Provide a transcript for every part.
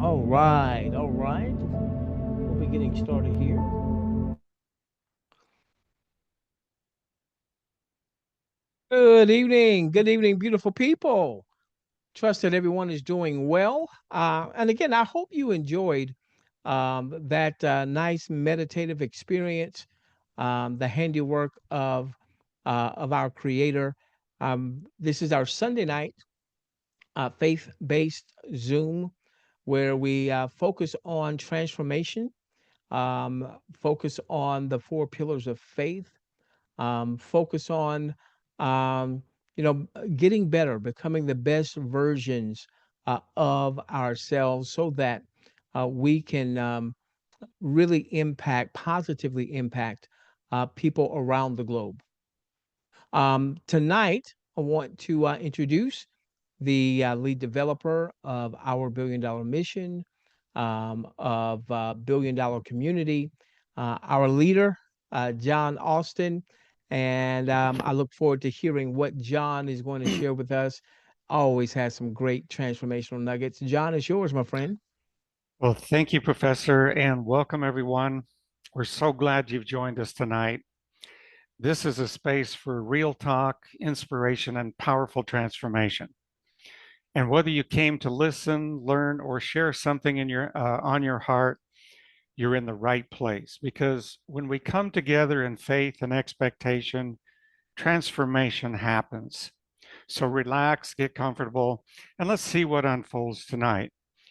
All right, all right. We'll be getting started here. Good evening, beautiful people. Trust that everyone is doing well. And again, I hope you enjoyed that nice meditative experience, the handiwork of our Creator. This is our Sunday night faith-based Zoom, where we focus on transformation, focus on the four pillars of faith, focus on um, getting better, becoming the best versions of ourselves, so that we can really positively impact people around the globe. Tonight, I want to introduce the lead developer of our $1 billion mission, of Billion Dollar Community, our leader, John Austin. And I look forward to hearing what John is going to share with us. Always has some great transformational nuggets. John, is yours, my friend. Well, thank you, Professor, and welcome everyone. We're so glad you've joined us tonight. This is a space for real talk, inspiration, and powerful transformation. And whether you came to listen, learn, or share something on your heart, you're in the right place. Because when we come together in faith and expectation, transformation happens. So relax, get comfortable, and let's see what unfolds tonight.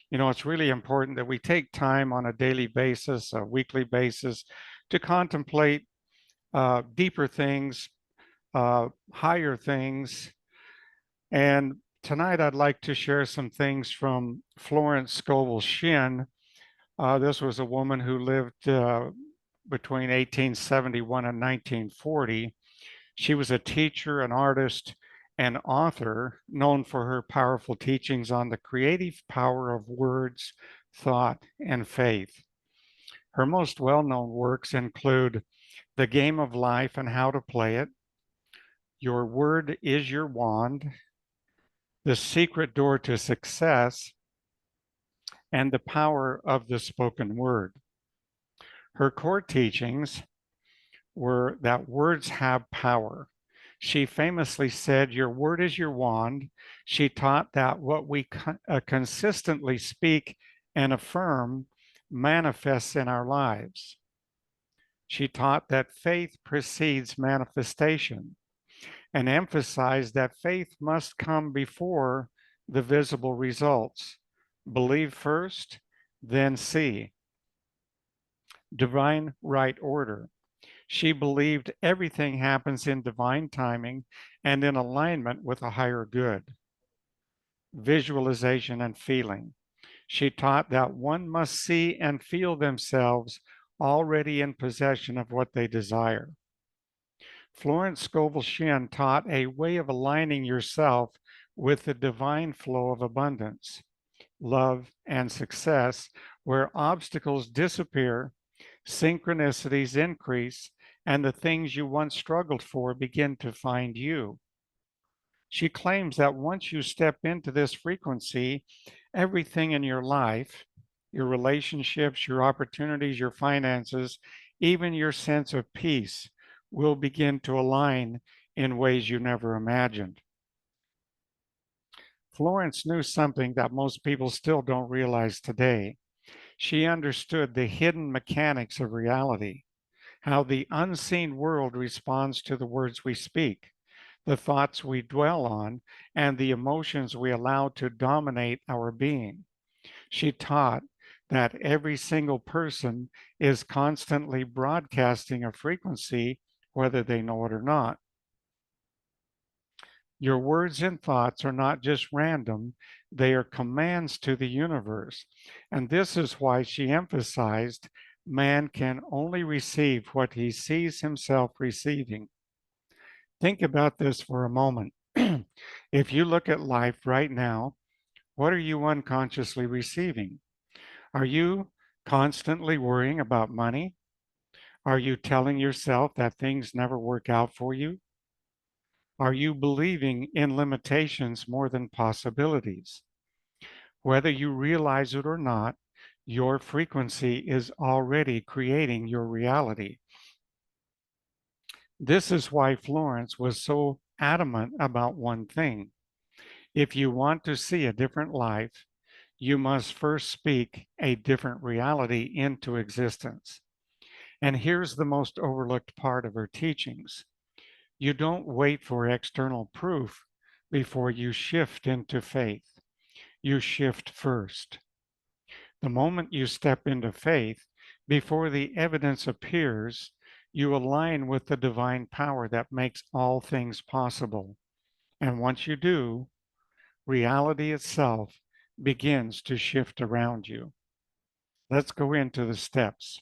It's really important that we take time on a daily basis, a weekly basis, to contemplate deeper things, higher things. And tonight, I'd like to share some things from Florence Scovel Shinn. This was a woman who lived between 1871 and 1940. She was a teacher, an artist, and author known for her powerful teachings on the creative power of words, thought, and faith. Her most well known works include The Game of Life and How to Play It, Your Word is Your Wand, The Secret Door to Success, and The Power of the Spoken Word. Her core teachings were that words have power. She famously said, Your word is your wand. She taught that what we consistently speak and affirm manifests in our lives. She taught that faith precedes manifestation and emphasized that faith must come before the visible results. Believe first, then see. Divine right order. She believed everything happens in divine timing and in alignment with a higher good. Visualization and feeling. She taught that one must see and feel themselves already in possession of what they desire. Florence Scovel Shinn taught a way of aligning yourself with the divine flow of abundance, love, and success, where obstacles disappear, synchronicities increase, and the things you once struggled for begin to find you. She claims that once you step into this frequency, everything in your life, your relationships, your opportunities, your finances, even your sense of peace will begin to align in ways you never imagined. Florence knew something that most people still don't realize today. She understood the hidden mechanics of reality, how the unseen world responds to the words we speak, the thoughts we dwell on, and the emotions we allow to dominate our being. She taught that every single person is constantly broadcasting a frequency, whether they know it or not. Your words and thoughts are not just random, they are commands to the universe. And this is why she emphasized man can only receive what he sees himself receiving. Think about this for a moment. If you look at life right now, what are you unconsciously receiving? Are you constantly worrying about money? Are you telling yourself that things never work out for you? Are you believing in limitations more than possibilities? Whether you realize it or not, your frequency is already creating your reality. This is why Florence was so adamant about one thing. If you want to see a different life, you must first speak a different reality into existence. And here's the most overlooked part of her teachings. You don't wait for external proof before you shift into faith. You shift first. The moment you step into faith, before the evidence appears, you align with the divine power that makes all things possible. And once you do, reality itself begins to shift around you. Let's go into the steps.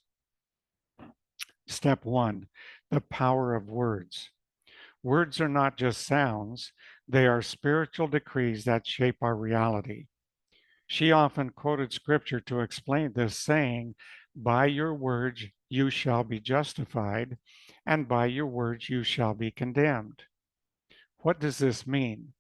Step one, the power of words. Words are not just sounds, they are spiritual decrees that shape our reality. She often quoted scripture to explain this, saying, by your words you shall be justified, and by your words you shall be condemned. What does this mean?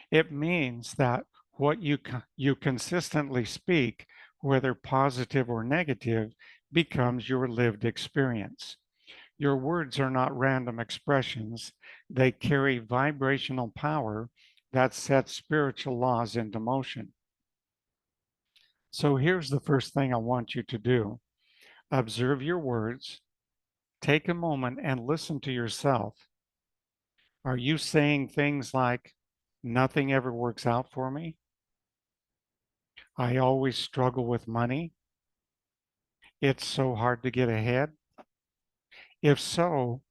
It means that what you consistently speak, whether positive or negative, becomes your lived experience. Your words are not random expressions, they carry vibrational power that sets spiritual laws into motion. So here's the first thing I want you to do. Observe your words. Take a moment and listen to yourself. Are you saying things like, nothing ever works out for me? I always struggle with money. It's so hard to get ahead. If so,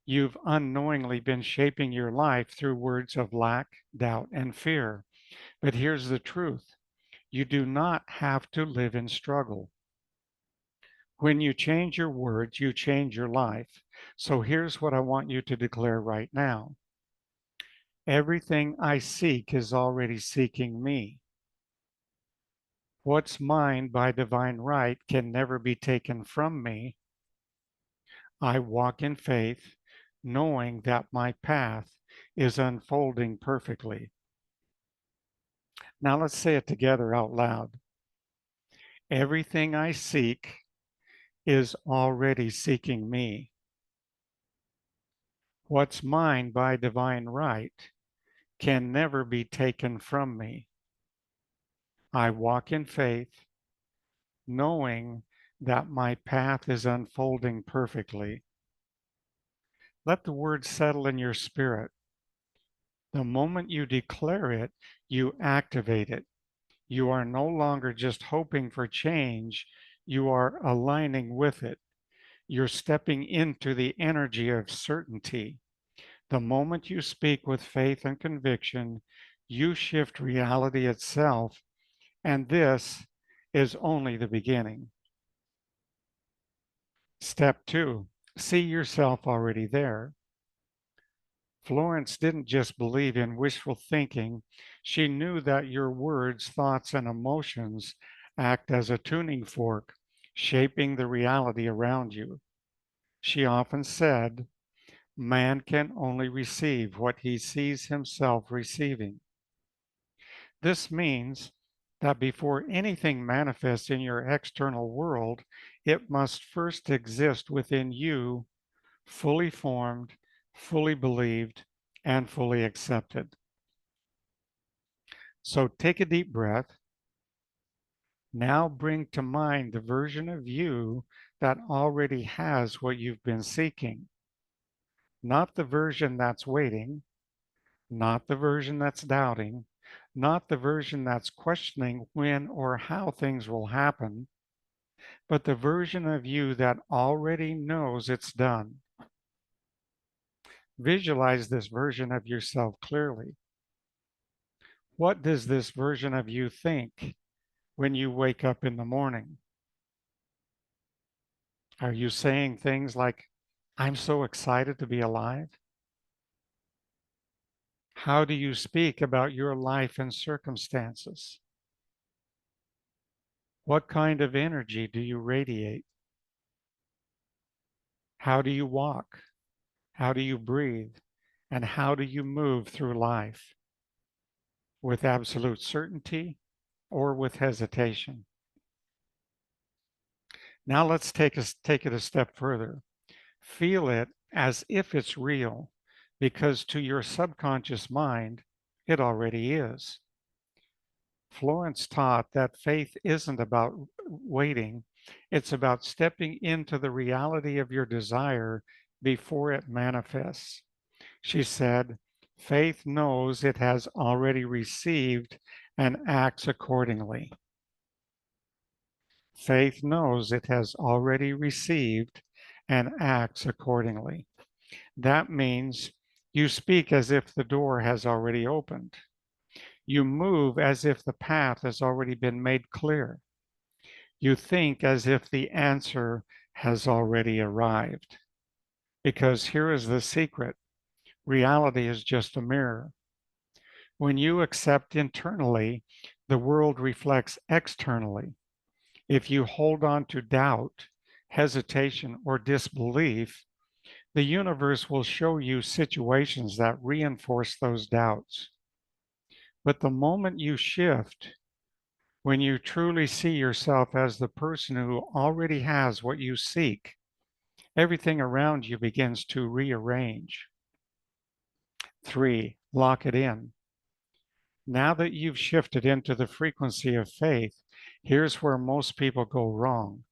you've unknowingly been shaping your life through words of lack, doubt, and fear. But here's the truth. You do not have to live in struggle. When you change your words, you change your life. So here's what I want you to declare right now. Everything I seek is already seeking me. What's mine by divine right can never be taken from me. I walk in faith, knowing that my path is unfolding perfectly. Now let's say it together out loud. Everything I seek is already seeking me. What's mine by divine right can never be taken from me. I walk in faith, knowing that my path is unfolding perfectly. Let the word settle in your spirit. The moment you declare it, you activate it. You are no longer just hoping for change, you are aligning with it. You're stepping into the energy of certainty. The moment you speak with faith and conviction, you shift reality itself, and this is only the beginning. Step two, see yourself already there. Florence didn't just believe in wishful thinking, she knew that your words, thoughts, and emotions act as a tuning fork, shaping the reality around you. She often said, man can only receive what he sees himself receiving. This means that before anything manifests in your external world, it must first exist within you, fully formed, fully believed, and fully accepted. So take a deep breath. Now bring to mind the version of you that already has what you've been seeking, not the version that's waiting, not the version that's doubting, not the version that's questioning when or how things will happen, but the version of you that already knows it's done. Visualize this version of yourself clearly. What does this version of you think when you wake up in the morning? Are you saying things like, I'm so excited to be alive? How do you speak about your life and circumstances? What kind of energy do you radiate? How do you walk? How do you breathe? And how do you move through life? With absolute certainty or with hesitation. Now let's take it a step further. Feel it as if it's real, because to your subconscious mind, it already is. Florence taught that faith isn't about waiting, it's about stepping into the reality of your desire before it manifests. She said, faith knows it has already received and acts accordingly. Faith knows it has already received and acts accordingly. That means you speak as if the door has already opened. You move as if the path has already been made clear. You think as if the answer has already arrived. Because here is the secret: reality is just a mirror. When you accept internally, the world reflects externally. If you hold on to doubt, hesitation, or disbelief, the universe will show you situations that reinforce those doubts. But the moment you shift, when you truly see yourself as the person who already has what you seek, everything around you begins to rearrange. 3, lock it in. Now that you've shifted into the frequency of faith, here's where most people go wrong.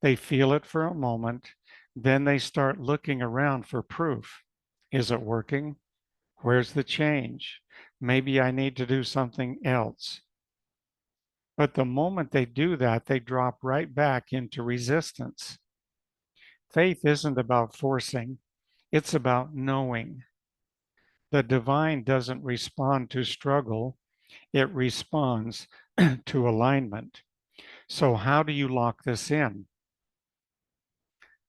They feel it for a moment, then they start looking around for proof. Is it working? Where's the change? Maybe I need to do something else. But the moment they do that, they drop right back into resistance. Faith isn't about forcing, it's about knowing. The divine doesn't respond to struggle, it responds to alignment. So, how do you lock this in?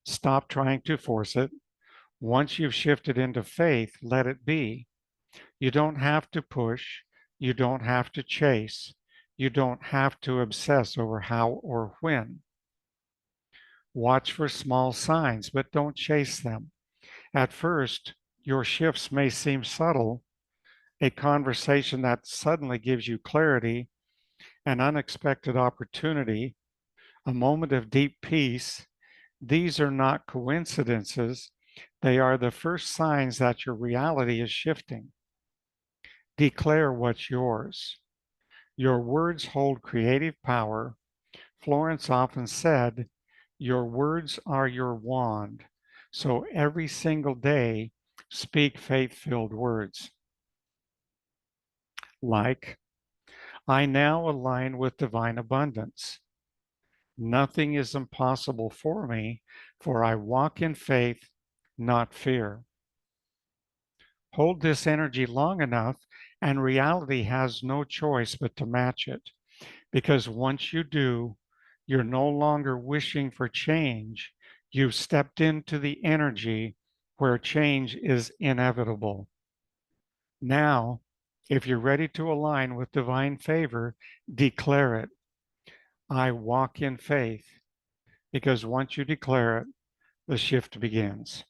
Stop trying to force it. Once you've shifted into faith, let it be. You don't have to push, you don't have to chase, you don't have to obsess over how or when. Watch for small signs, but don't chase them. At first, your shifts may seem subtle, a conversation that suddenly gives you clarity, an unexpected opportunity, a moment of deep peace. These are not coincidences. They are the first signs that your reality is shifting. Declare what's yours. Your words hold creative power. Florence often said, your words are your wand. So every single day, speak faith-filled words like, I now align with divine abundance. Nothing is impossible for me, for I walk in faith, not fear. Hold this energy long enough, and reality has no choice but to match it. Because once you do, you're no longer wishing for change. You've stepped into the energy where change is inevitable. Now, if you're ready to align with divine favor, declare it. I walk in faith, because once you declare it, the shift begins.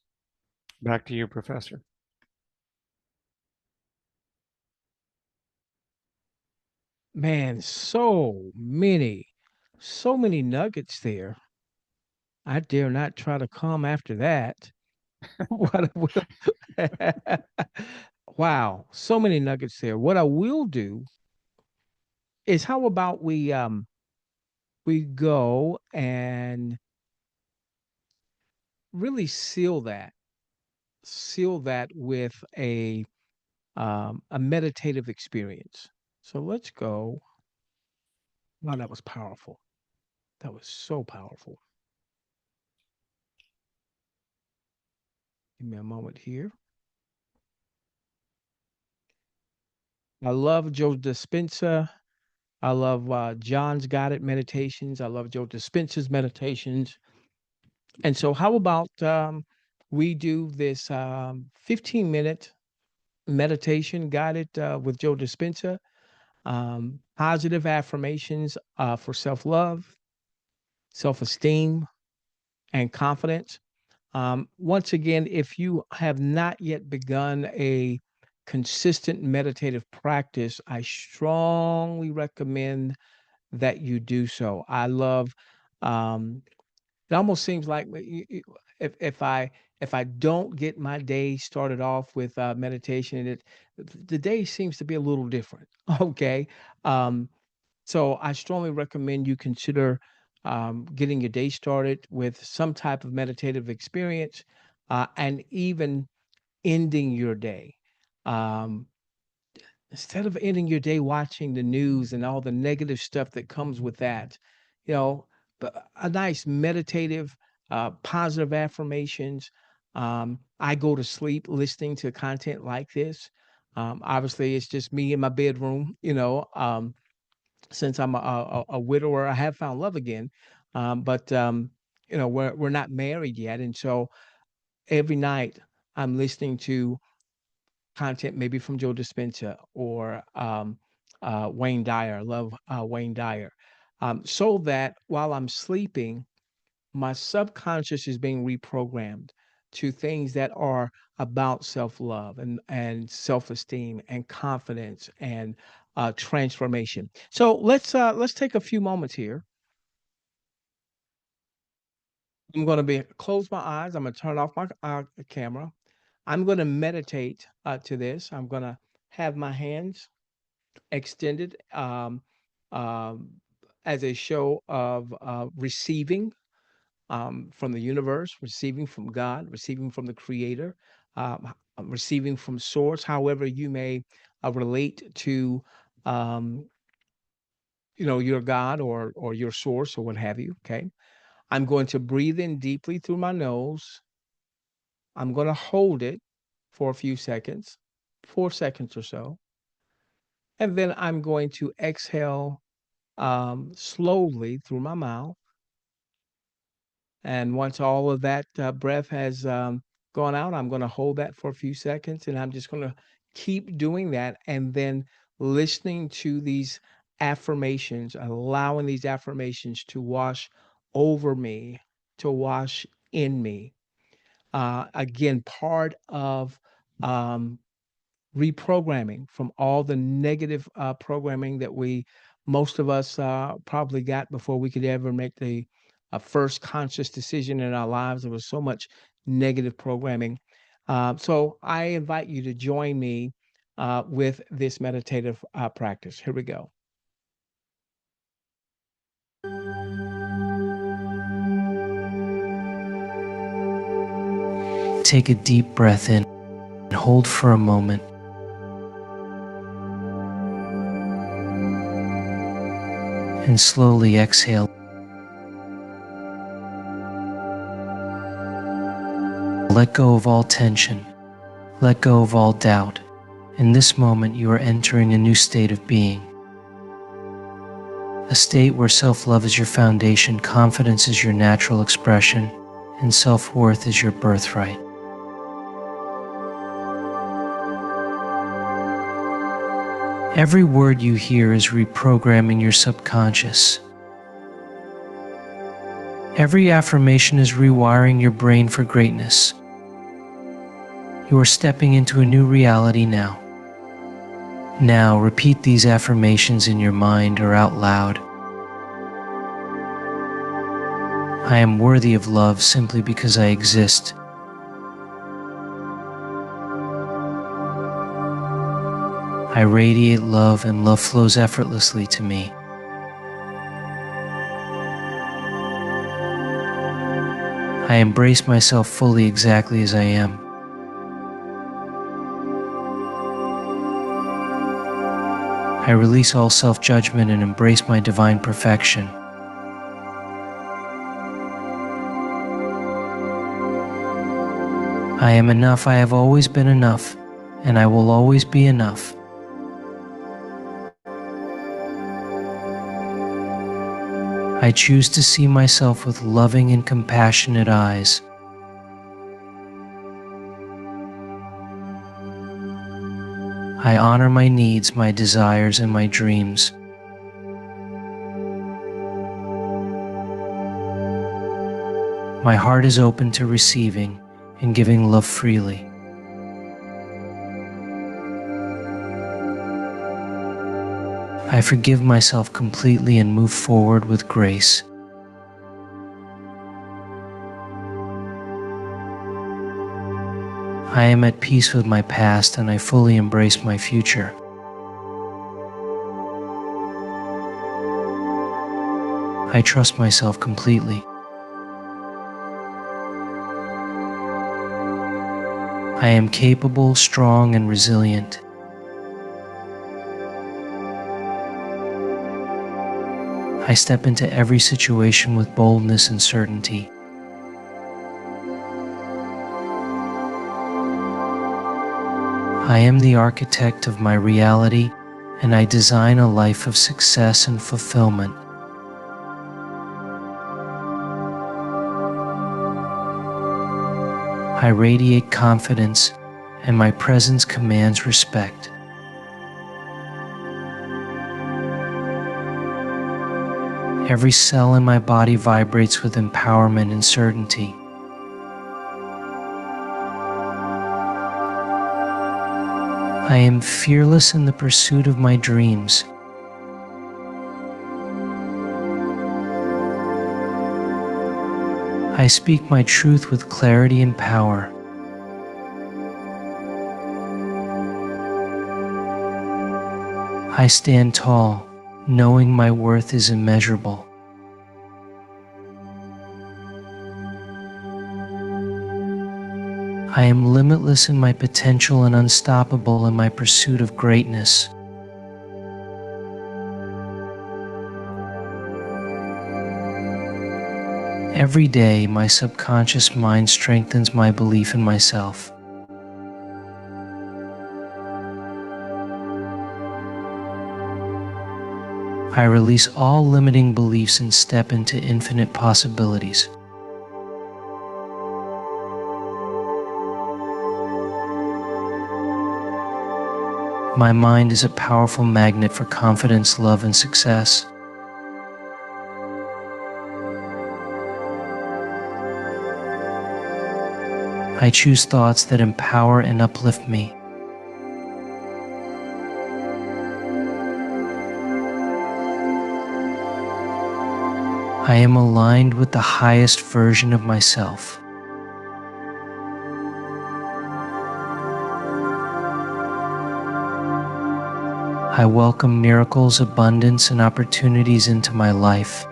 Back to you, Professor. Man, so many nuggets there. I dare not try to come after that. What I will, wow, so many nuggets there. What I will do is how about we go and really seal that with a meditative experience. So let's go. Wow, that was powerful. That was so powerful. Give me a moment here. I love Joe Dispenza. I love John's guided meditations. I love Joe Dispenza's meditations. And so, how about we do this 15-minute meditation guided with Joe Dispenza? Positive affirmations for self love, self esteem, and confidence. Once again, if you have not yet begun a consistent meditative practice, I strongly recommend that you do so. I love, um, it almost seems like if I don't get my day started off with meditation, the day seems to be a little different. Okay. Um, so I strongly recommend you consider getting your day started with some type of meditative experience, and even ending your day. Um, Instead of ending your day watching the news and all the negative stuff that comes with that, you know, a nice meditative, positive affirmations. I go to sleep listening to content like this. Obviously, it's just me in my bedroom, since I'm a widower, I have found love again. But we're not married yet, and so every night I'm listening to content, maybe from Joe Dispenza or Wayne Dyer. I love Wayne Dyer, so that while I'm sleeping, my subconscious is being reprogrammed to things that are about self-love and self-esteem and confidence and transformation. So let's take a few moments here. I'm going to be close my eyes. I'm going to turn off my camera. I'm going to meditate to this. I'm going to have my hands extended, um, as a show of receiving from the universe, receiving from God, receiving from the Creator, receiving from Source, however you may relate to, um, your God or your Source or what have you. Okay, I'm going to breathe in deeply through my nose. I'm going to hold it for a few seconds, 4 seconds or so, and then I'm going to exhale slowly through my mouth. And once all of that breath has gone out, I'm going to hold that for a few seconds, and I'm just going to keep doing that, and then listening to these affirmations, allowing these affirmations to wash over me, to wash in me. Again, part of um, reprogramming from all the negative programming that most of us probably got before we could ever make the first conscious decision in our lives. There was so much negative programming. So I invite you to join me with this meditative practice. Here we go. Take a deep breath in and hold for a moment. And slowly exhale. Let go of all tension. Let go of all doubt. In this moment, you are entering a new state of being. A state where self-love is your foundation, confidence is your natural expression, and self-worth is your birthright. Every word you hear is reprogramming your subconscious. Every affirmation is rewiring your brain for greatness. You are stepping into a new reality now. Now, repeat these affirmations in your mind or out loud. I am worthy of love simply because I exist. I radiate love and love flows effortlessly to me. I embrace myself fully exactly as I am. I release all self-judgment and embrace my divine perfection. I am enough. I have always been enough, and I will always be enough. I choose to see myself with loving and compassionate eyes. I honor my needs, my desires, and my dreams. My heart is open to receiving and giving love freely. I forgive myself completely and move forward with grace. I am at peace with my past and I fully embrace my future. I trust myself completely. I am capable, strong, and resilient. I step into every situation with boldness and certainty. I am the architect of my reality, and I design a life of success and fulfillment. I radiate confidence, and my presence commands respect. Every cell in my body vibrates with empowerment and certainty. I am fearless in the pursuit of my dreams. I speak my truth with clarity and power. I stand tall, knowing my worth is immeasurable. I am limitless in my potential and unstoppable in my pursuit of greatness. Every day, my subconscious mind strengthens my belief in myself. I release all limiting beliefs and step into infinite possibilities. My mind is a powerful magnet for confidence, love, and success. I choose thoughts that empower and uplift me. I am aligned with the highest version of myself. I welcome miracles, abundance, and opportunities into my life.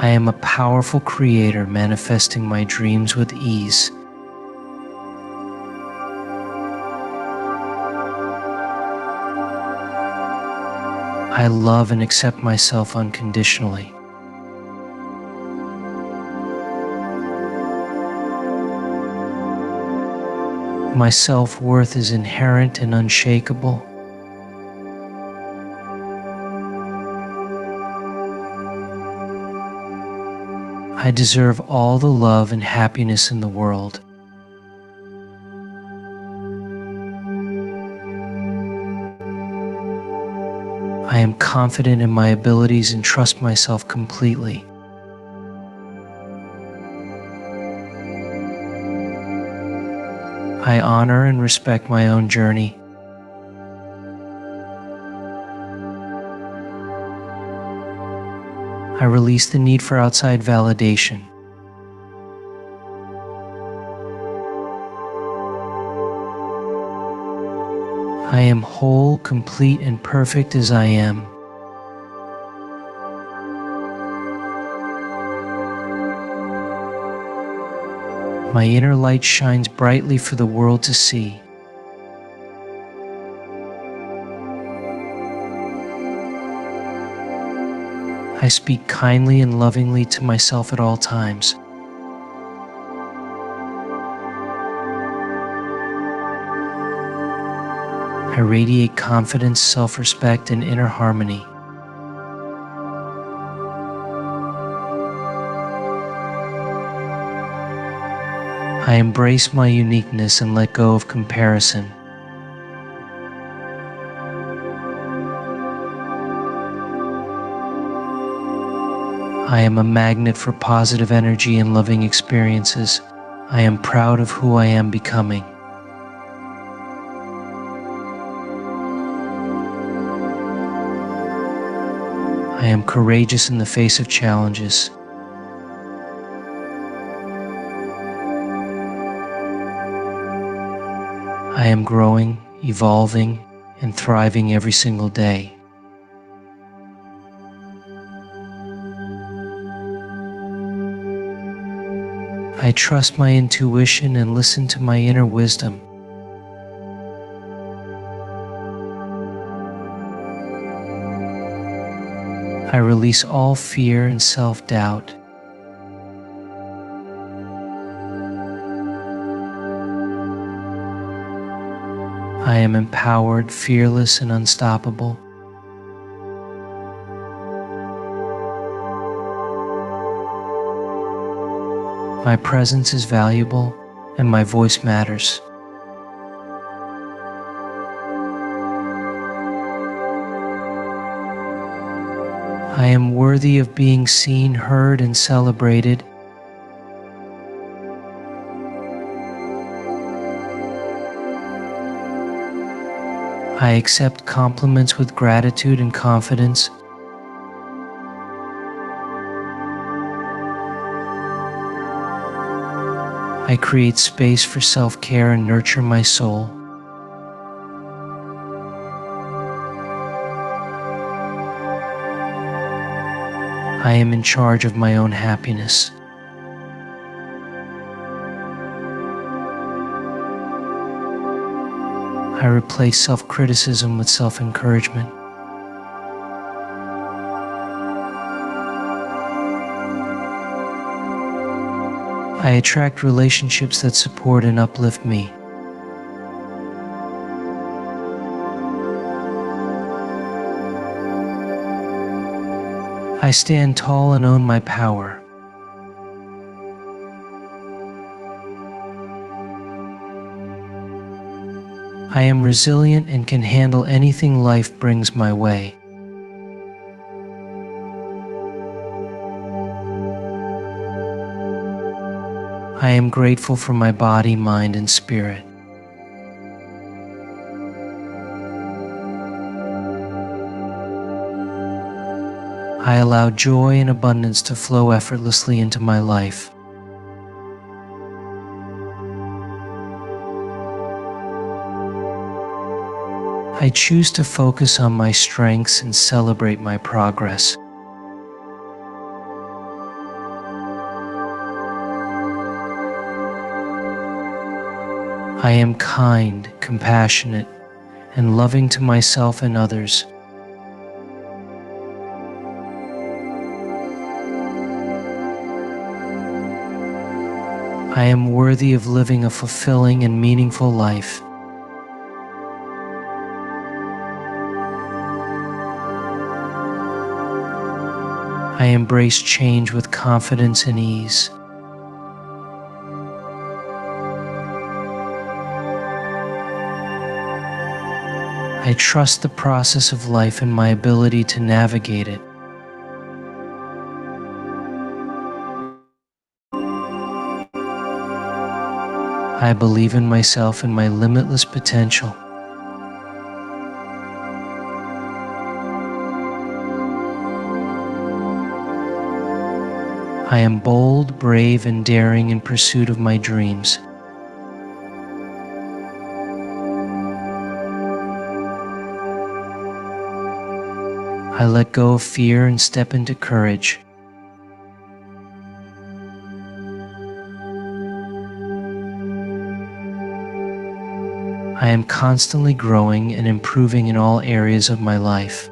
I am a powerful creator manifesting my dreams with ease. I love and accept myself unconditionally. My self-worth is inherent and unshakable. I deserve all the love and happiness in the world. I am confident in my abilities and trust myself completely. I honor and respect my own journey. I release the need for outside validation. I am whole, complete, and perfect as I am. My inner light shines brightly for the world to see. I speak kindly and lovingly to myself at all times. I radiate confidence, self-respect, and inner harmony. I embrace my uniqueness and let go of comparison. I am a magnet for positive energy and loving experiences. I am proud of who I am becoming. I am courageous in the face of challenges. I am growing, evolving, and thriving every single day. I trust my intuition and listen to my inner wisdom. I release all fear and self-doubt. I am empowered, fearless, and unstoppable. My presence is valuable, and my voice matters. I am worthy of being seen, heard, and celebrated. I accept compliments with gratitude and confidence. I create space for self-care and nurture my soul. I am in charge of my own happiness. I replace self-criticism with self-encouragement. I attract relationships that support and uplift me. I stand tall and own my power. I am resilient and can handle anything life brings my way. I am grateful for my body, mind, and spirit. I allow joy and abundance to flow effortlessly into my life. I choose to focus on my strengths and celebrate my progress. I am kind, compassionate, and loving to myself and others. I am worthy of living a fulfilling and meaningful life. I embrace change with confidence and ease. I trust the process of life and my ability to navigate it. I believe in myself and my limitless potential. I am bold, brave, and daring in pursuit of my dreams. I let go of fear and step into courage. I am constantly growing and improving in all areas of my life.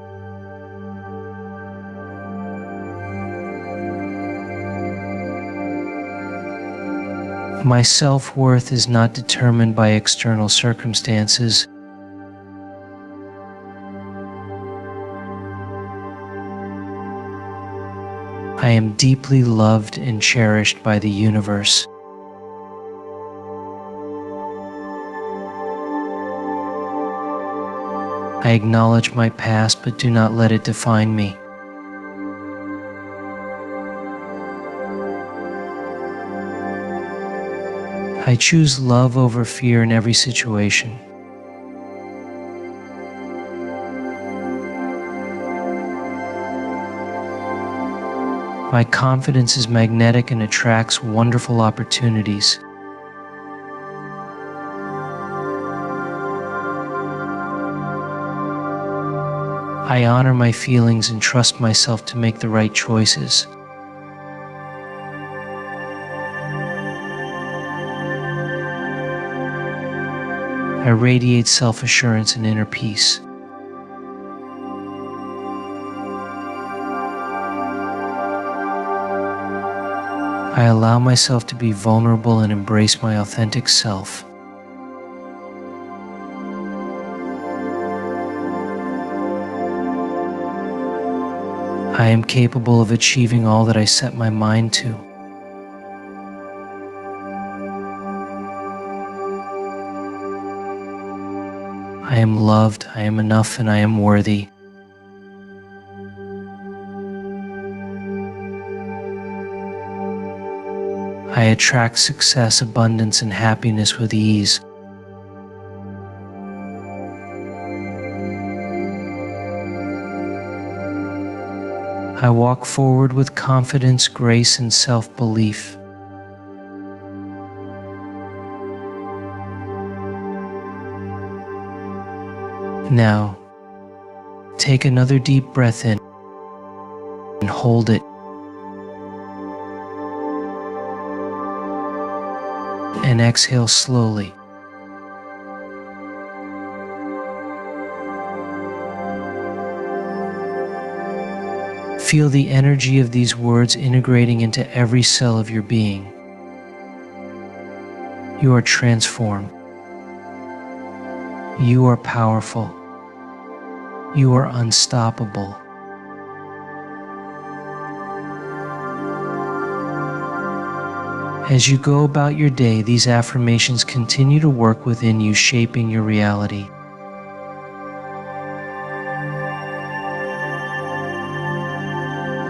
My self-worth is not determined by external circumstances. I am deeply loved and cherished by the universe. I acknowledge my past but do not let it define me. I choose love over fear in every situation. My confidence is magnetic and attracts wonderful opportunities. I honor my feelings and trust myself to make the right choices. I radiate self-assurance and inner peace. I allow myself to be vulnerable and embrace my authentic self. I am capable of achieving all that I set my mind to. I am loved, I am enough, and I am worthy. I attract success, abundance, and happiness with ease. I walk forward with confidence, grace, and self-belief. Now, take another deep breath in and hold it. And exhale slowly. Feel the energy of these words integrating into every cell of your being. You are transformed. You are powerful. You are unstoppable. As you go about your day, these affirmations continue to work within you, shaping your reality.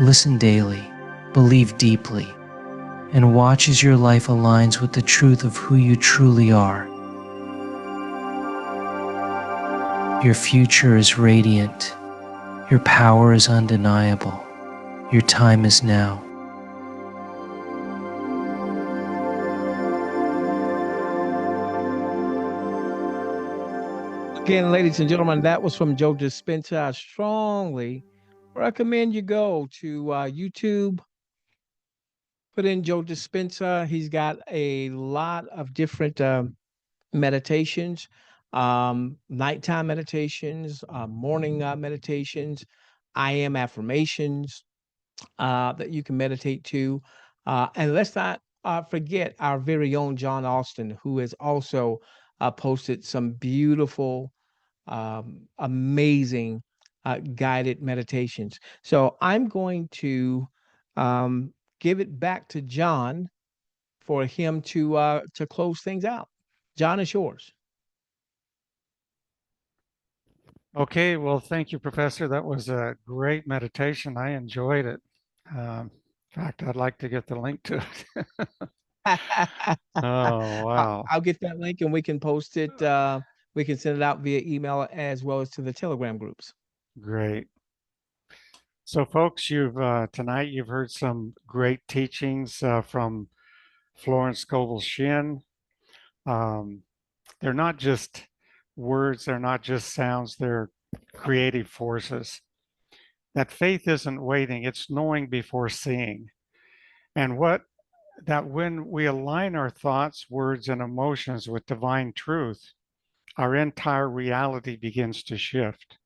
Listen daily, believe deeply, and watch as your life aligns with the truth of who you truly are. Your future is radiant. Your power is undeniable. Your time is now. Again, ladies and gentlemen, that was from Joe Dispenza. I strongly recommend you go to YouTube, put in Joe Dispenza. He's got a lot of different meditations, nighttime meditations, morning meditations, I am affirmations that you can meditate to. And let's not forget our very own John Austin, who has also posted some beautiful, amazing guided meditations. So I'm going to um, give it back to John for him to close things out. John is yours. Okay, well, thank you, Professor. That was a great meditation. I enjoyed it. In fact, I'd like to get the link to it. Oh, wow. I'll get that link and we can post it. We can send it out via email as well as to the Telegram groups. Great. So, folks, tonight you've heard some great teachings from Florence Scovel-Shinn. They're not just words, they're not just sounds, they're creative forces. That faith isn't waiting, it's knowing before seeing. And when we align our thoughts, words, and emotions with divine truth, our entire reality begins to shift.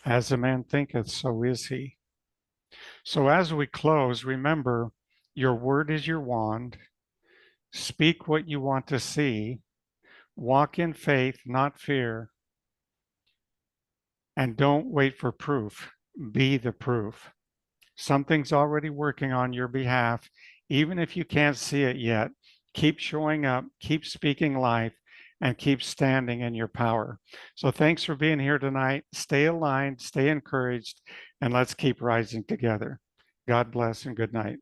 As a man thinketh, so is he. So as we close, remember, your word is your wand. Speak what you want to see. Walk in faith, not fear. And don't wait for proof. Be the proof. Something's already working on your behalf. Even if you can't see it yet, keep showing up, keep speaking life, and keep standing in your power. So thanks for being here tonight. Stay aligned, stay encouraged, and let's keep rising together. God bless and good night.